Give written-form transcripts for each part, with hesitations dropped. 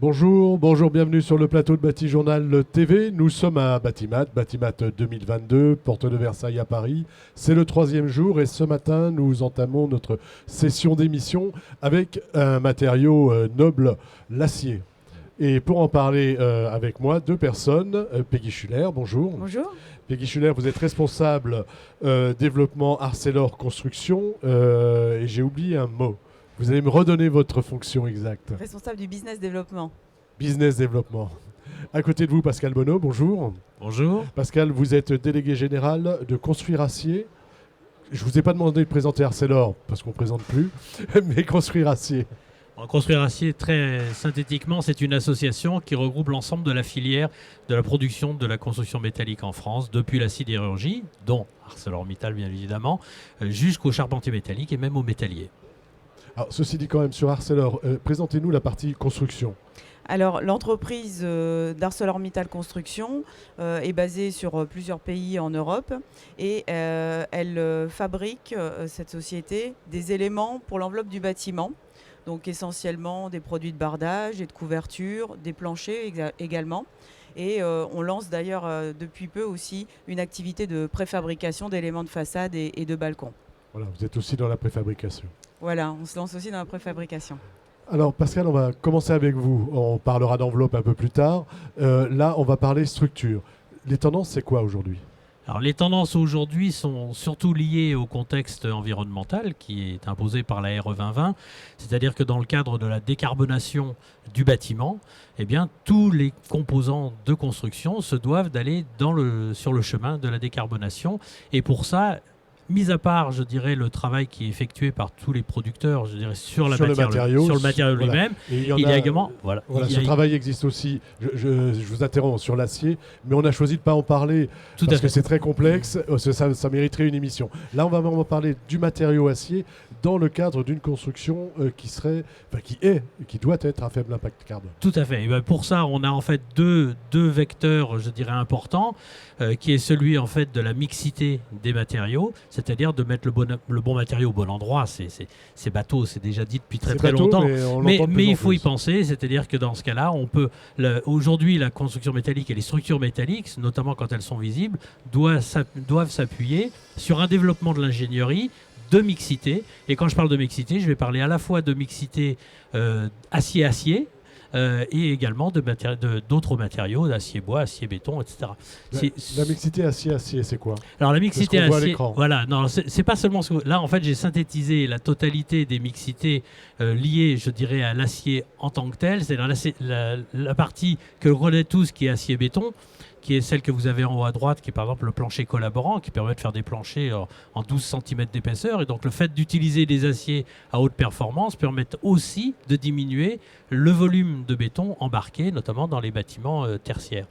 Bonjour, bienvenue sur le plateau de Batijournal TV. Nous sommes à Batimat 2022, porte de Versailles à Paris. C'est le troisième jour et ce matin, nous entamons notre session d'émission avec un matériau noble, l'acier. Et pour en parler avec moi, deux personnes. Peggy Schuller, bonjour. Bonjour. Peggy Schuller, vous êtes responsable développement Arcelor Construction et j'ai oublié un mot. Vous allez me redonner votre fonction exacte. Responsable du business développement. Business développement. À côté de vous, Pascal Bonneau, bonjour. Bonjour. Pascal, vous êtes délégué général de Construire Acier. Je ne vous ai pas demandé de présenter Arcelor, parce qu'on ne présente plus, mais Construire Acier. Construire Acier, très synthétiquement, c'est une association qui regroupe l'ensemble de la filière de la production de la construction métallique en France, depuis la sidérurgie, dont ArcelorMittal bien évidemment, jusqu'au charpentier métallique et même aux métalliers. Alors, ceci dit quand même sur Arcelor, présentez-nous la partie construction. Alors, l'entreprise d'ArcelorMittal Construction est basée sur plusieurs pays en Europe et elle fabrique, cette société, des éléments pour l'enveloppe du bâtiment. Donc essentiellement des produits de bardage et de couverture, des planchers également. Et on lance d'ailleurs depuis peu aussi une activité de préfabrication d'éléments de façade et de balcons. Voilà, vous êtes aussi dans la préfabrication. Voilà, on se lance aussi dans la préfabrication. Alors Pascal, on va commencer avec vous. On parlera d'enveloppe un peu plus tard. Là, on va parler structure. Les tendances, c'est quoi aujourd'hui ? Alors, les tendances aujourd'hui sont surtout liées au contexte environnemental qui est imposé par la RE 2020, c'est-à-dire que dans le cadre de la décarbonation du bâtiment, eh bien, tous les composants de construction se doivent d'aller sur le chemin de la décarbonation. Et pour ça, mis à part, je dirais, le travail qui est effectué par tous les producteurs, je dirais, sur le matériau voilà. lui-même, il y a également... Voilà, ce travail existe aussi, je vous interromps, sur l'acier, mais on a choisi de ne pas en parler parce que c'est très complexe, ça mériterait une émission. Là, on va vraiment parler du matériau acier dans le cadre d'une construction qui doit être à faible impact carbone. Tout à fait. Et bien pour ça, on a en fait deux vecteurs, je dirais, importants, qui est celui en fait de la mixité des matériaux, c'est-à-dire de mettre le bon matériau au bon endroit. C'est bateau, c'est déjà dit depuis très longtemps. Mais il faut y penser, c'est-à-dire que dans ce cas-là, aujourd'hui, la construction métallique et les structures métalliques, notamment quand elles sont visibles, doivent s'appuyer sur un développement de l'ingénierie de mixité. Et quand je parle de mixité, je vais parler à la fois de mixité acier-acier, et également d'autres matériaux, d'acier-bois, acier-béton, etc. La mixité acier-acier, c'est quoi ? Alors la mixité acier, voilà, non, c'est pas seulement là en fait j'ai synthétisé la totalité des mixités liées, je dirais, à l'acier en tant que tel, c'est la partie que l'on connaît tous qui est acier-béton, qui est celle que vous avez en haut à droite, qui est par exemple le plancher collaborant, qui permet de faire des planchers en 12 cm d'épaisseur. Et donc le fait d'utiliser des aciers à haute performance permet aussi de diminuer le volume de béton embarqué, notamment dans les bâtiments tertiaires.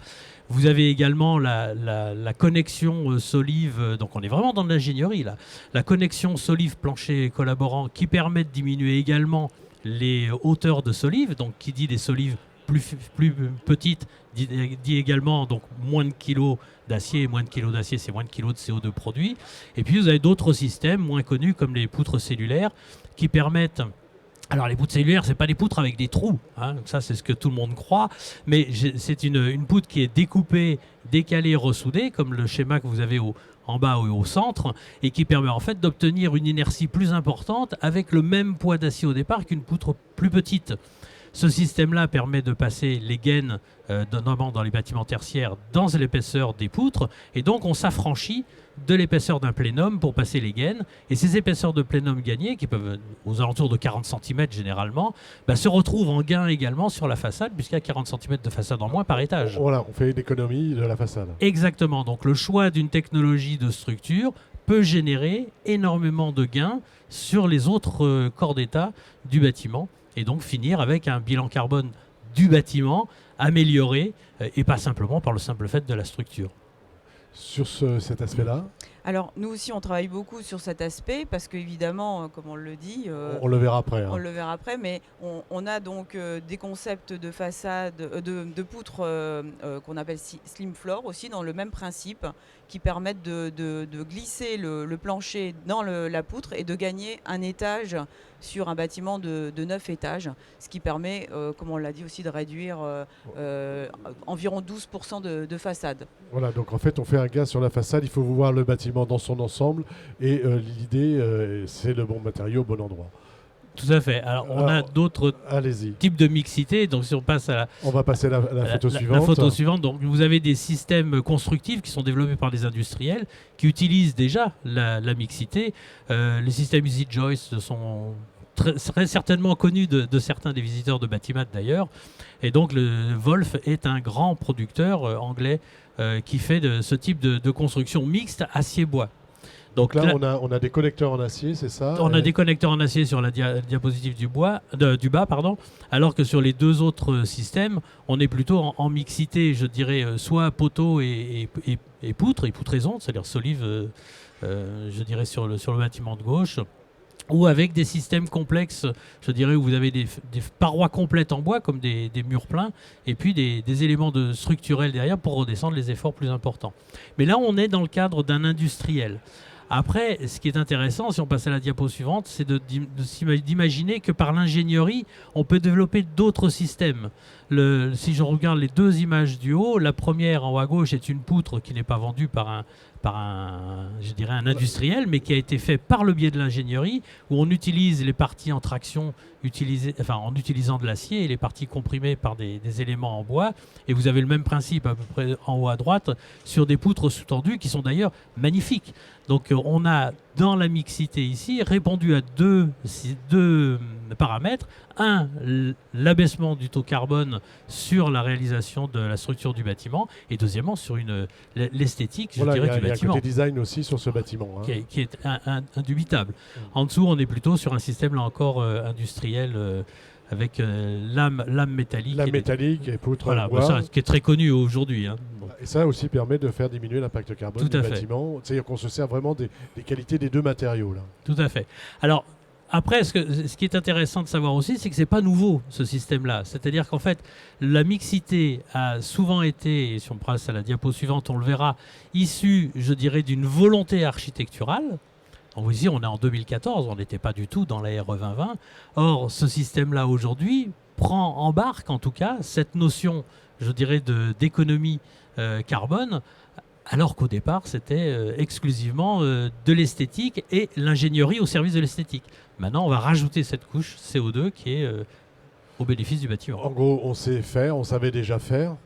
Vous avez également la connexion solive, donc on est vraiment dans de l'ingénierie là, la connexion solive plancher collaborant qui permet de diminuer également les hauteurs de solive, donc qui dit des solives plus petites, dit également donc moins de kilos d'acier, et moins de kilos d'acier, c'est moins de kilos de CO2 produit. Et puis vous avez d'autres systèmes moins connus comme les poutres cellulaires qui permettent... Alors les poutres cellulaires, c'est pas des poutres avec des trous, hein, ça c'est ce que tout le monde croit, mais c'est une poutre qui est découpée, décalée, ressoudée, comme le schéma que vous avez en bas ou au centre, et qui permet en fait d'obtenir une inertie plus importante avec le même poids d'acier au départ qu'une poutre plus petite. Ce système-là permet de passer les gaines, notamment dans les bâtiments tertiaires, dans l'épaisseur des poutres. Et donc, on s'affranchit de l'épaisseur d'un plénum pour passer les gaines. Et ces épaisseurs de plénum gagnées, qui peuvent aux alentours de 40 cm généralement, se retrouvent en gain également sur la façade, puisqu'il y a 40 cm de façade en moins par étage. Voilà, on fait une économie de la façade. Exactement. Donc, le choix d'une technologie de structure peut générer énormément de gains sur les autres corps d'état du bâtiment. Et donc finir avec un bilan carbone du bâtiment amélioré et pas simplement par le simple fait de la structure. Sur cet aspect-là ? Alors, nous aussi, on travaille beaucoup sur cet aspect parce qu'évidemment, comme on le dit, On le verra après. on le verra après, mais on a donc des concepts de façade, de poutres qu'on appelle slim floor aussi, dans le même principe, qui permettent de glisser le plancher dans la poutre et de gagner un étage sur un bâtiment de 9 étages, ce qui permet, comme on l'a dit aussi, de réduire environ 12% de façade. Voilà, donc en fait, on fait un gaz sur la façade, il faut voir le bâtiment dans son ensemble, et l'idée, c'est le bon matériau au bon endroit. Tout à fait. Alors, on a d'autres Allez-y. types de mixité. Donc, si on passe à On va passer à la photo suivante. la photo suivante, donc, vous avez des systèmes constructifs qui sont développés par des industriels qui utilisent déjà la mixité. Les systèmes Easy Joist sont très certainement connus de certains des visiteurs de Batimat d'ailleurs. Et donc, le Wolf est un grand producteur anglais qui fait de ce type de construction mixte acier-bois. Donc là, on a des connecteurs en acier, c'est ça? On a des connecteurs en acier sur la diapositive du bas, alors que sur les deux autres systèmes, on est plutôt en mixité, je dirais, soit poteau et poutraison, c'est-à-dire solive, je dirais, sur le bâtiment de gauche, ou avec des systèmes complexes, je dirais, où vous avez des parois complètes en bois, comme des murs pleins, et puis des éléments structurels derrière pour redescendre les efforts plus importants. Mais là, on est dans le cadre d'un industriel. Après, ce qui est intéressant, si on passe à la diapo suivante, c'est d'imaginer que par l'ingénierie, on peut développer d'autres systèmes. Si je regarde les deux images du haut, la première en haut à gauche est une poutre qui n'est pas vendue par un industriel, mais qui a été fait par le biais de l'ingénierie, où on utilise les parties en traction en utilisant de l'acier et les parties comprimées par des éléments en bois. Et vous avez le même principe à peu près en haut à droite sur des poutres sous-tendues qui sont d'ailleurs magnifiques. Donc on a dans la mixité ici répondu à deux paramètres. Un, l'abaissement du taux carbone sur la réalisation de la structure du bâtiment, et deuxièmement sur l'esthétique, je dirais, du bâtiment. Il y a un côté design aussi sur ce bâtiment. Qui est indubitable. En dessous, on est plutôt sur un système, là encore, industriel, avec lame métallique. Lame métallique et poutre voilà, bois. Ça, qui est très connu aujourd'hui. Bon. Et ça aussi permet de faire diminuer l'impact carbone du bâtiment. C'est-à-dire qu'on se sert vraiment des qualités des deux matériaux. Là. Tout à fait. Alors, après, ce qui est intéressant de savoir aussi, c'est que ce n'est pas nouveau, ce système-là. C'est-à-dire qu'en fait, la mixité a souvent été, et si on passe à la diapo suivante, on le verra, issue, je dirais, d'une volonté architecturale. Ici, on est en 2014, on n'était pas du tout dans la RE 2020. Or, ce système-là, aujourd'hui, embarque en tout cas cette notion, je dirais, d'économie carbone, alors qu'au départ, c'était exclusivement de l'esthétique et l'ingénierie au service de l'esthétique. Maintenant, on va rajouter cette couche CO2 qui est au bénéfice du bâtiment. En gros, on sait faire, on savait déjà faire.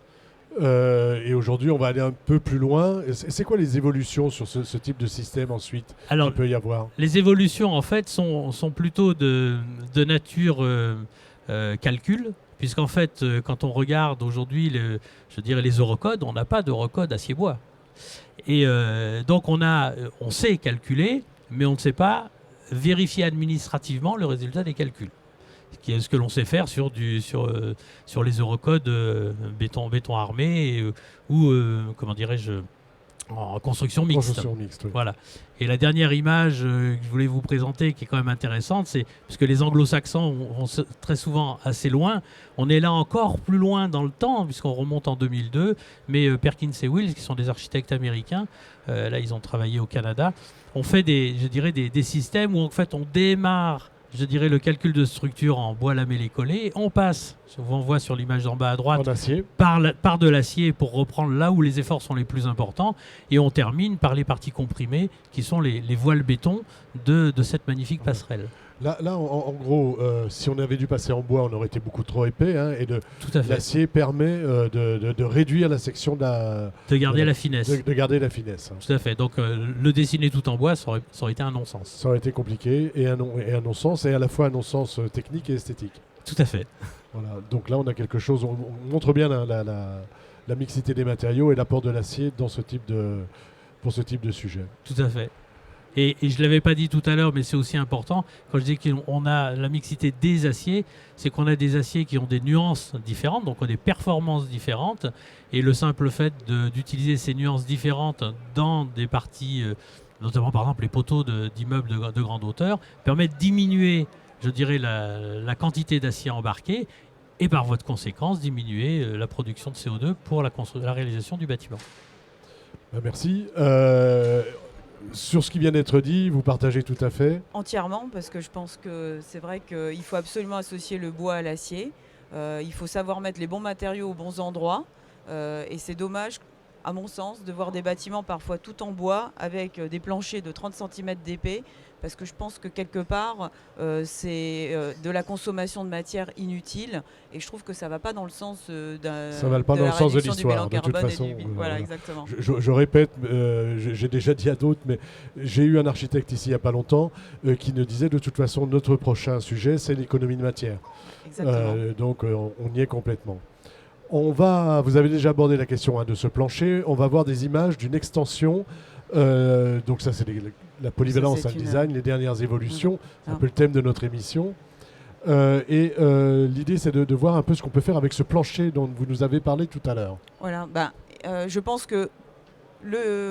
Et aujourd'hui, on va aller un peu plus loin. C'est quoi les évolutions sur ce type de système ensuite qu'il peut y avoir? Les évolutions, en fait, sont plutôt de nature calcul. Puisqu'en fait, quand on regarde aujourd'hui, je dirais les eurocodes, on n'a pas d'eurocode acier-bois. Et donc on sait calculer, mais on ne sait pas vérifier administrativement le résultat des calculs. Qui est ce que l'on sait faire sur les eurocodes béton armé ou comment dirais-je, en construction mixte. Oui. Voilà. Et la dernière image que je voulais vous présenter, qui est quand même intéressante, c'est parce que les anglo-saxons vont très souvent assez loin. On est là encore plus loin dans le temps, puisqu'on remonte en 2002. Mais Perkins et Wills, qui sont des architectes américains, là ils ont travaillé au Canada, ont fait des systèmes où en fait on démarre, je dirais, le calcul de structure en bois lamellé collé. On passe, on voit sur l'image d'en bas à droite, par de l'acier pour reprendre là où les efforts sont les plus importants. Et on termine par les parties comprimées qui sont les voiles béton de cette magnifique passerelle. Là en gros, si on avait dû passer en bois, on aurait été beaucoup trop épais. Et l'acier permet de réduire la section de garder la finesse. De garder la finesse. Tout à fait. Donc le dessiner tout en bois, ça aurait été un non-sens. Ça aurait été compliqué et un non-sens, et à la fois un non-sens technique et esthétique. Tout à fait. Voilà. Donc là, on a quelque chose, on montre bien la mixité des matériaux et l'apport de l'acier pour ce type de sujet. Tout à fait. Et je ne l'avais pas dit tout à l'heure, mais c'est aussi important, quand je dis qu'on a la mixité des aciers, c'est qu'on a des aciers qui ont des nuances différentes, donc ont des performances différentes, et le simple fait d'utiliser ces nuances différentes dans des parties notamment par exemple les poteaux d'immeubles de grande hauteur, permet de diminuer, je dirais, la quantité d'acier embarqué et par voie de conséquence diminuer la production de CO2 pour la réalisation du bâtiment. Merci. Sur ce qui vient d'être dit, vous partagez tout à fait? Entièrement, parce que je pense que c'est vrai qu'il faut absolument associer le bois à l'acier. Il faut savoir mettre les bons matériaux aux bons endroits. Et c'est dommage, à mon sens, de voir des bâtiments parfois tout en bois avec des planchers de 30 cm d'épais, parce que je pense que quelque part, c'est de la consommation de matière inutile, et je trouve que ça ne va pas dans le sens Ça va pas dans le sens de l'histoire, de toute façon. Voilà, exactement. Je répète, j'ai déjà dit à d'autres, mais j'ai eu un architecte ici il n'y a pas longtemps qui nous disait de toute façon notre prochain sujet, c'est l'économie de matière. Donc on y est complètement. Vous avez déjà abordé la question de ce plancher. On va voir des images d'une extension. Donc ça, c'est la polyvalence, le design, les dernières évolutions. C'est un peu le thème de notre émission. L'idée, c'est de voir un peu ce qu'on peut faire avec ce plancher dont vous nous avez parlé tout à l'heure. Voilà. Je pense que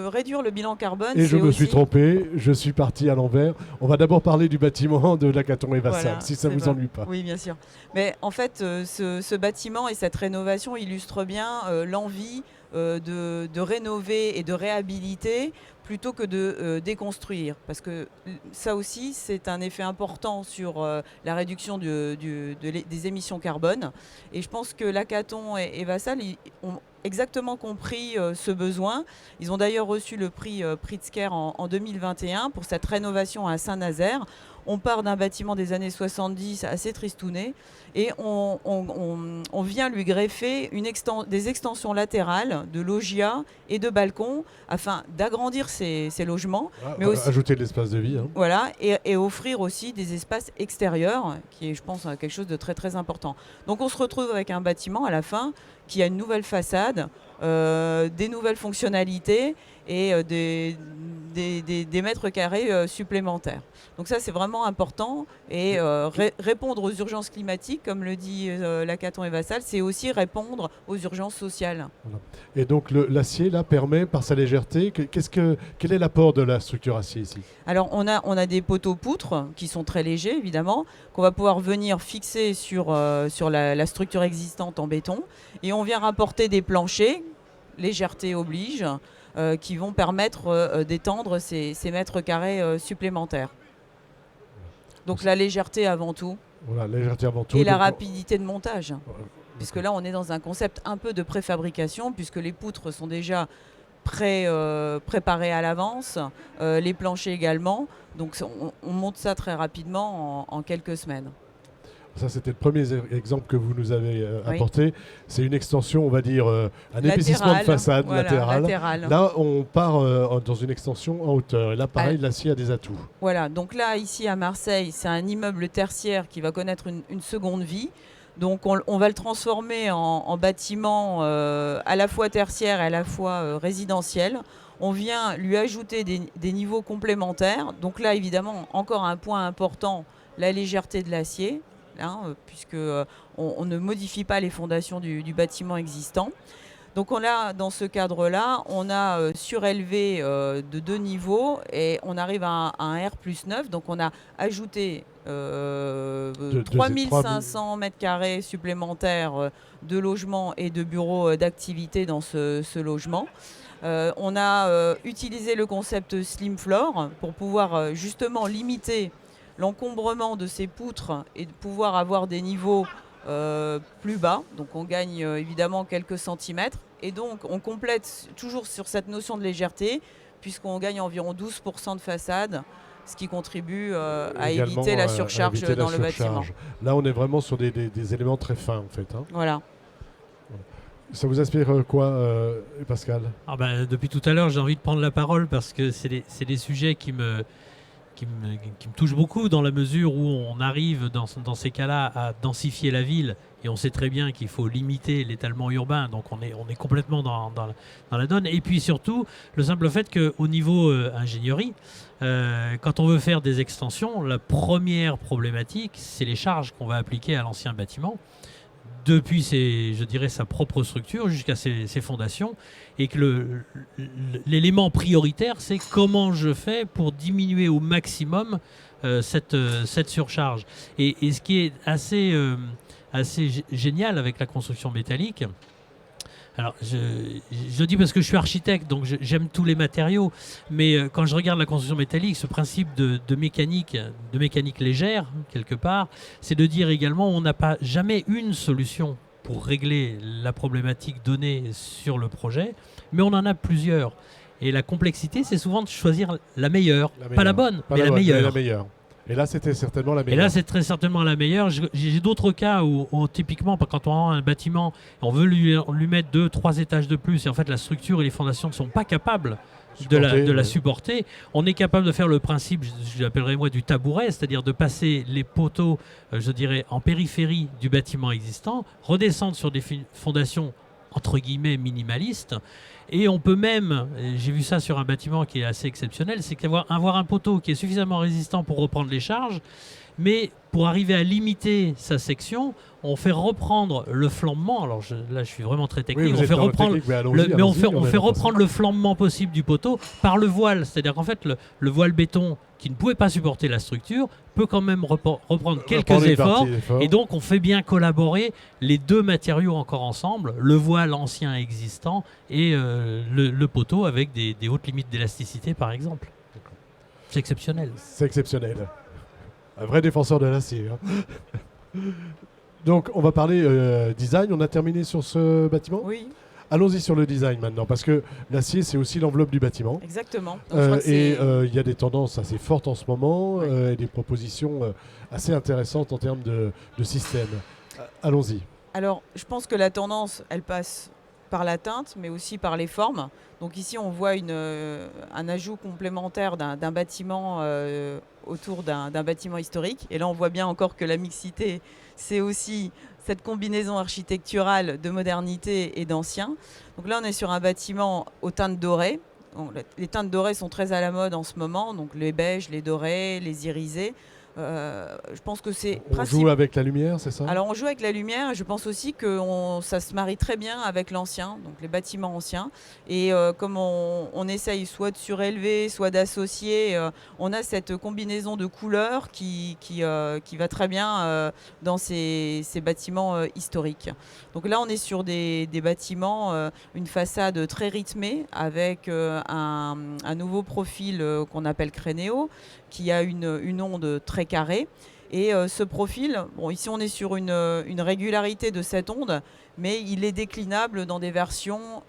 réduire le bilan carbone... Et je me suis trompé, je suis parti à l'envers. On va d'abord parler du bâtiment de Lacaton et Vassal, si ça ne vous ennuie pas. Oui, bien sûr. Mais en fait, ce bâtiment et cette rénovation illustrent bien l'envie de rénover et de réhabiliter plutôt que de déconstruire. Parce que ça aussi, c'est un effet important sur la réduction des émissions carbone. Et je pense que Lacaton et Vassal ont exactement compris ce besoin. Ils ont d'ailleurs reçu le prix Pritzker en 2021 pour cette rénovation à Saint-Nazaire. On part d'un bâtiment des années 70 assez tristouné et on vient lui greffer des extensions latérales de loggia et de balcons afin d'agrandir ces logements. Mais aussi, ajouter de l'espace de vie. Voilà, et offrir aussi des espaces extérieurs, qui est, je pense, quelque chose de très très important. Donc on se retrouve avec un bâtiment à la fin qui a une nouvelle façade, des nouvelles fonctionnalités et des mètres carrés supplémentaires. Donc ça, c'est vraiment important. Et répondre aux urgences climatiques, comme le dit Lacaton et Vassal, c'est aussi répondre aux urgences sociales. Voilà. Et donc l'acier, là, permet, par sa légèreté, quel est l'apport de la structure acier ici? Alors, on a des poteaux poutres qui sont très légers, évidemment, qu'on va pouvoir venir fixer sur la structure existante en béton. Et on vient rapporter des planchers, légèreté oblige, qui vont permettre d'étendre ces mètres carrés supplémentaires. Donc la légèreté avant tout. Voilà, légèreté avant tout. Et la rapidité de montage. Puisque là, on est dans un concept un peu de préfabrication, puisque les poutres sont déjà préparées à l'avance, les planchers également. Donc on monte ça très rapidement en quelques semaines. Ça, c'était le premier exemple que vous nous avez apporté. C'est une extension, on va dire, un épaississement de façade latéral. Là, on part dans une extension en hauteur. Et là, pareil, l'acier a des atouts. Voilà. Donc là, ici à Marseille, c'est un immeuble tertiaire qui va connaître une seconde vie. Donc on va le transformer en bâtiment à la fois tertiaire et à la fois résidentiel. On vient lui ajouter des niveaux complémentaires. Donc là, évidemment, encore un point important, la légèreté de l'acier. Puisque on ne modifie pas les fondations du bâtiment existant. Donc dans ce cadre-là, on a surélevé de 2 niveaux et on arrive à un R+9. Donc on a ajouté 3500 m² supplémentaires de logements et de bureaux d'activité dans ce logement. On a utilisé le concept Slim Floor pour pouvoir justement limiter l'encombrement de ces poutres et de pouvoir avoir des niveaux plus bas. Donc on gagne évidemment quelques centimètres. Et donc on complète toujours sur cette notion de légèreté, puisqu'on gagne environ 12% de façade, ce qui contribue à éviter la surcharge dans le bâtiment. Là, on est vraiment sur des éléments très fins, en fait. Voilà. Ça vous inspire quoi, Pascal? Depuis tout à l'heure, j'ai envie de prendre la parole parce que c'est des sujets qui me touche beaucoup, dans la mesure où on arrive dans ces cas-là à densifier la ville et on sait très bien qu'il faut limiter l'étalement urbain, donc on est complètement dans la donne. Et puis surtout, le simple fait qu'au niveau ingénierie, quand on veut faire des extensions, la première problématique, c'est les charges qu'on va appliquer à l'ancien bâtiment. depuis je dirais, sa propre structure jusqu'à ses fondations, et que l'élément prioritaire, c'est comment je fais pour diminuer au maximum cette surcharge. Et ce qui est assez génial avec la construction métallique, alors je dis parce que je suis architecte, donc j'aime tous les matériaux, mais quand je regarde la construction métallique, ce principe de mécanique légère, quelque part, c'est de dire également on n'a pas jamais une solution pour régler la problématique donnée sur le projet, mais on en a plusieurs. Et la complexité, c'est souvent de choisir la meilleure. Pas la bonne, mais la meilleure. Et là, c'était certainement la meilleure. Et là, c'est très certainement la meilleure. J'ai d'autres cas où, typiquement, quand on a un bâtiment, on veut lui mettre 2-3 étages de plus, et en fait, la structure et les fondations ne sont pas capables de la supporter. On est capable de faire le principe, je l'appellerais moi, du tabouret, c'est-à-dire de passer les poteaux, je dirais, en périphérie du bâtiment existant, redescendre sur des fondations entre guillemets minimalistes. Et on peut même, j'ai vu ça sur un bâtiment qui est assez exceptionnel, c'est qu'avoir un poteau qui est suffisamment résistant pour reprendre les charges, mais pour arriver à limiter sa section, on fait reprendre le flambement. Alors là, je suis vraiment très technique. Oui, on fait reprendre, on fait reprendre le flambement possible du poteau par le voile. C'est-à-dire qu'en fait, le voile béton qui ne pouvait pas supporter la structure peut quand même reprendre quelques efforts. Et donc, on fait bien collaborer les deux matériaux encore ensemble, le voile ancien existant et le poteau avec des hautes limites d'élasticité, par exemple. C'est exceptionnel. C'est exceptionnel. Un vrai défenseur de l'acier. Hein. Donc, on va parler design. On a terminé sur ce bâtiment ? Oui. Allons-y sur le design maintenant, parce que l'acier, c'est aussi l'enveloppe du bâtiment. Exactement. Et il y a des tendances assez fortes en ce moment, et des propositions assez intéressantes en termes de système. Allons-y. Alors, je pense que la tendance, elle passe par la teinte, mais aussi par les formes. Donc ici, on voit un ajout complémentaire d'un bâtiment autour d'un bâtiment historique. Et là, on voit bien encore que la mixité, c'est aussi cette combinaison architecturale de modernité et d'ancien. Donc là, on est sur un bâtiment aux teintes dorées. Donc, les teintes dorées sont très à la mode en ce moment, donc les beiges, les dorés, les irisés. Je pense que c'est on joue avec la lumière, c'est ça ? Alors on joue avec la lumière. Je pense aussi que ça se marie très bien avec l'ancien, donc les bâtiments anciens. Et comme on essaye soit de surélever, soit d'associer, on a cette combinaison de couleurs qui va très bien dans ces bâtiments historiques. Donc là, on est sur des bâtiments, une façade très rythmée avec un nouveau profil qu'on appelle Crénéo, qui a une onde très carrée. Et ce profil, bon, ici on est sur une régularité de cette onde, mais il est déclinable dans des versions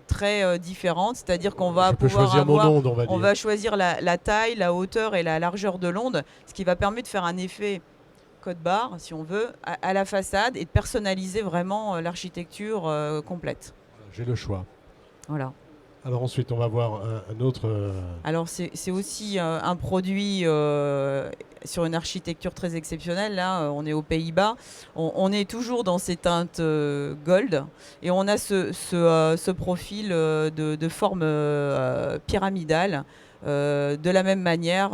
très différentes, c'est-à-dire qu'on va on va choisir la taille, la hauteur et la largeur de l'onde, ce qui va permettre de faire un effet code barre, si on veut, à la façade et de personnaliser vraiment l'architecture complète. J'ai le choix. Voilà. Alors ensuite, on va voir un autre... Alors c'est aussi un produit sur une architecture très exceptionnelle. Là, on est aux Pays-Bas. On est toujours dans ces teintes gold. Et on a ce profil de forme pyramidale. De la même manière,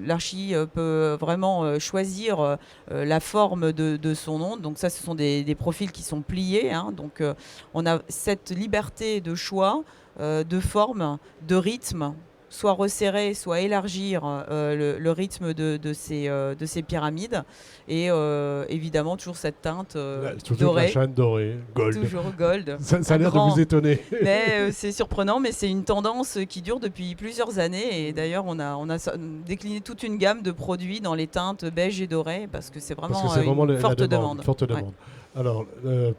l'archi peut vraiment choisir la forme de son onde. Donc ça, ce sont des profils qui sont pliés. Hein. Donc on a cette liberté de choix, de forme, de rythme, soit resserrer, soit élargir le rythme de ces pyramides. Et évidemment, toujours cette teinte toujours dorée. La chaîne dorée, gold. Toujours gold. Ça a l'air de vous étonner. Mais c'est surprenant, mais c'est une tendance qui dure depuis plusieurs années. Et d'ailleurs, on a décliné toute une gamme de produits dans les teintes beige et dorées, parce que c'est vraiment, une forte demande. Forte demande. Ouais. Alors,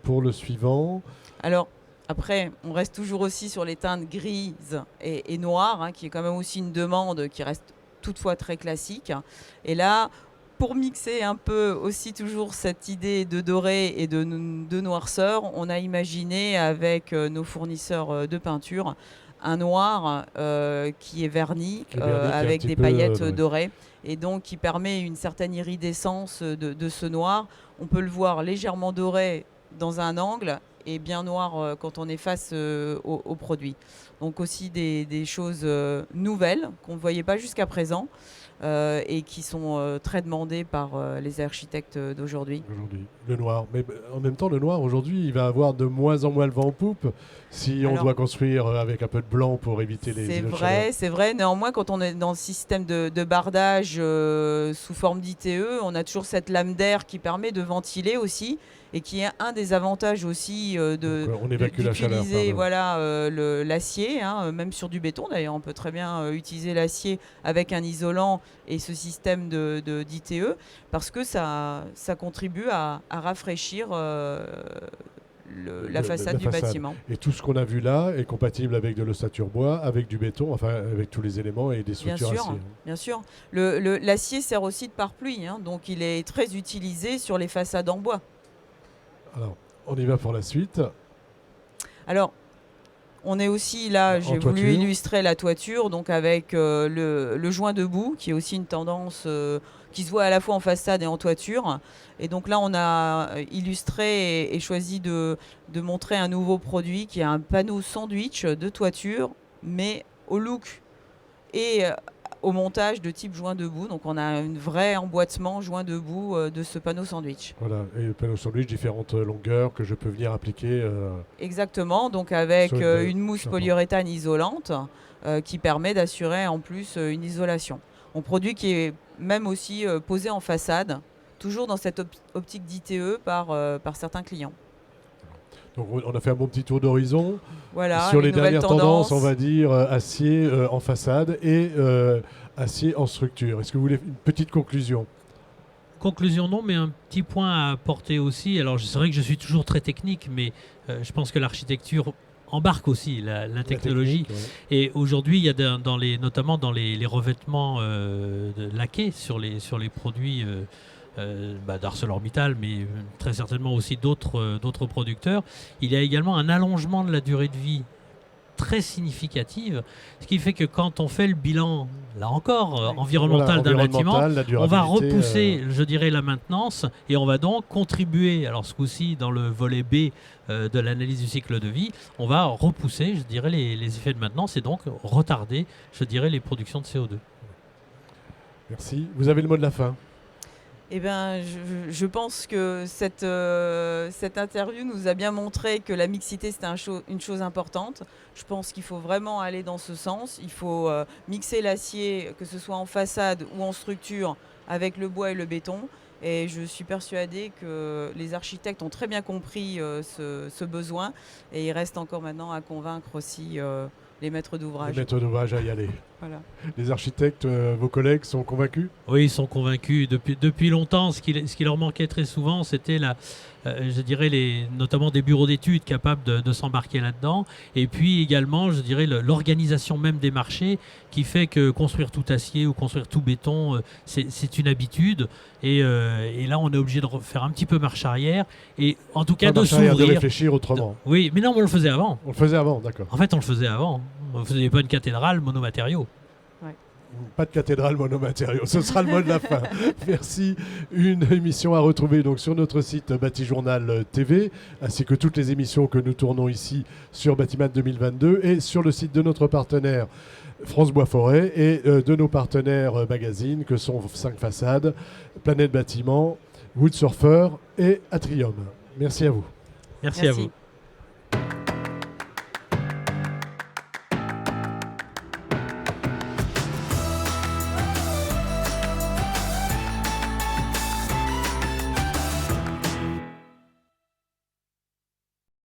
pour le suivant... Alors, après, on reste toujours aussi sur les teintes grises et noires, hein, qui est quand même aussi une demande qui reste toutefois très classique. Et là, pour mixer un peu aussi toujours cette idée de doré et de noirceur, on a imaginé avec nos fournisseurs de peinture un noir qui est verni avec des paillettes dorées, et donc qui permet une certaine iridescence de ce noir. On peut le voir légèrement doré dans un angle et bien noir quand on est face au produit. Donc aussi des choses nouvelles qu'on ne voyait pas jusqu'à présent. et qui sont très demandés par les architectes d'aujourd'hui. Aujourd'hui, le noir. Mais en même temps, le noir, aujourd'hui, il va avoir de moins en moins le vent en poupe si on doit construire avec un peu de blanc pour éviter les îlots de chaleur. C'est vrai. Néanmoins, quand on est dans le système de bardage sous forme d'ITE, on a toujours cette lame d'air qui permet de ventiler aussi et qui est un des avantages aussi on évacue la chaleur. d'utiliser l'acier, hein, même sur du béton d'ailleurs. On peut très bien utiliser l'acier avec un isolant et ce système d'ITE parce que ça contribue à rafraîchir la façade du bâtiment. Et tout ce qu'on a vu là est compatible avec de l'ossature bois, avec du béton, enfin avec tous les éléments et des structures acier. Bien sûr. L'acier sert aussi de pare-pluie, hein, donc il est très utilisé sur les façades en bois. Alors, on y va pour la suite. Alors, on est aussi là, j'ai voulu illustrer la toiture, donc avec le joint debout, qui est aussi une tendance qui se voit à la fois en façade et en toiture. Et donc là, on a illustré et choisi de montrer un nouveau produit qui est un panneau sandwich de toiture, mais au look et au montage de type joint debout. Donc on a un vrai emboîtement joint debout de ce panneau sandwich. Voilà, et le panneau sandwich, différentes longueurs que je peux venir appliquer. Exactement, donc avec une mousse polyuréthane isolante qui permet d'assurer en plus une isolation. Un produit qui est même aussi posé en façade, toujours dans cette optique d'ITE par certains clients. Donc on a fait un bon petit tour d'horizon. Voilà, sur les dernières tendances, on va dire acier en façade et acier en structure. Est-ce que vous voulez une petite conclusion ? Conclusion non, mais un petit point à apporter aussi. Alors c'est vrai que je suis toujours très technique, mais je pense que l'architecture embarque aussi la technologie. Et aujourd'hui, il y a notamment dans les revêtements laqués sur les produits d'ArcelorMittal, mais très certainement aussi d'autres producteurs. Il y a également un allongement de la durée de vie très significative, ce qui fait que quand on fait le bilan, là encore, environnemental d'un bâtiment, on va repousser, je dirais, la maintenance et on va donc contribuer, alors ce coup-ci dans le volet B de l'analyse du cycle de vie, on va repousser, je dirais, les effets de maintenance et donc retarder, je dirais, les productions de CO2. Merci. Vous avez le mot de la fin. Eh bien, je pense que cette interview nous a bien montré que la mixité, c'était une chose importante. Je pense qu'il faut vraiment aller dans ce sens. Il faut mixer l'acier, que ce soit en façade ou en structure, avec le bois et le béton. Et je suis persuadée que les architectes ont très bien compris ce besoin. Et il reste encore maintenant à convaincre aussi les maîtres d'ouvrage. Les maîtres d'ouvrage à y aller. Voilà. Les architectes, vos collègues, sont convaincus ? Oui, ils sont convaincus. Depuis longtemps, ce qui leur manquait très souvent, c'était je dirais notamment des bureaux d'études capables de s'embarquer là-dedans. Et puis également, je dirais, l'organisation même des marchés qui fait que construire tout acier ou construire tout béton, c'est une habitude. Et là, on est obligé de faire un petit peu marche arrière. Et en tout cas, de s'ouvrir. De réfléchir autrement. Oui, mais non, on le faisait avant. On le faisait avant, d'accord. En fait, on le faisait avant. On ne faisait pas une cathédrale monomatériaux. Pas de cathédrale monomatériaux, ce sera le mot de la fin. Merci. Une émission à retrouver donc sur notre site Batijournal TV, ainsi que toutes les émissions que nous tournons ici sur Batimat 2022 et sur le site de notre partenaire France Bois Forêt et de nos partenaires magazines que sont 5 Façades, Planète Bâtiment, Wood Surfer et Atrium. Merci à vous. Merci à vous.